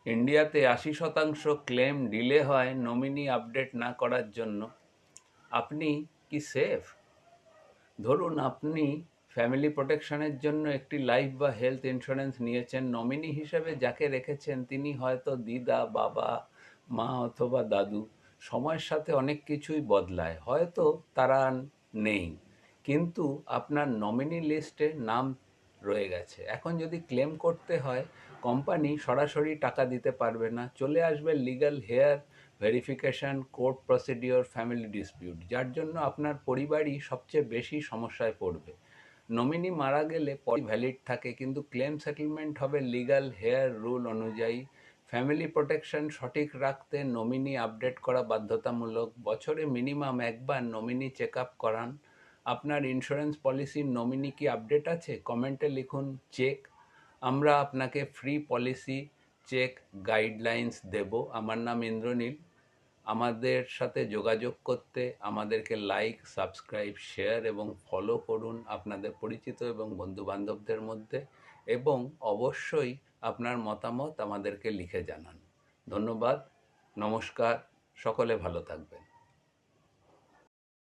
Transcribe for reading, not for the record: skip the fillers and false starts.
ইন্ডিয়াতে ৮০% claim delay হয় nominee update না করার জন্য। আপনি কি সেফ? ধরুন আপনি ফ্যামিলি প্রোটেকশনের জন্য একটি লাইফ বা হেলথ ইন্স্যুরেন্স নিয়েছেন। নমিনি হিসেবে যাকে রেখেছেন তিনি হয়তো দিদা, বাবা, মা অথবা দাদু। সময়ের সাথে অনেক কিছুই বদলায়, হয়তো তারা নেই, কিন্তু আপনার নমিনি লিস্টে নাম রয়ে গেছে। এখন যদি ক্লেম করতে হয়, কোম্পানি সরাসরি টাকা দিতে পারবে না, চলে আসবে legal heir, verification, court procedure, family dispute, যার জন্য আপনার পরিবারই সবচেয়ে বেশি সমস্যায় পড়বে। নমিনি মারা গেলে পরে ভ্যালিড থাকে, কিন্তু ক্লেম সেটেলমেন্ট হবে লিগ্যাল হেয়ার রুল অনুযায়ী। ফ্যামিলি প্রোটেকশন সঠিক রাখতে নমিনি আপডেট করা বাধ্যতামূলক। বছরে মিনিমাম একবার নমিনি চেক আপ করান। আপনার ইন্স্যুরেন্স পলিসির নমিনি কি আপডেট আছে? কমেন্টে লিখুন চেক। আমরা আপনাকে ফ্রি পলিসি চেক গাইডলাইন্স দেব। আমার নাম ইন্দ্রনীল। আমাদের সাথে যোগাযোগ করতে আমাদেরকে লাইক, সাবস্ক্রাইব, শেয়ার এবং ফলো করুন আপনাদের পরিচিত এবং বন্ধুবান্ধবদের মধ্যে, এবং অবশ্যই আপনার মতামত আমাদেরকে লিখে জানান। ধন্যবাদ। নমস্কার। সকলে ভালো থাকবেন।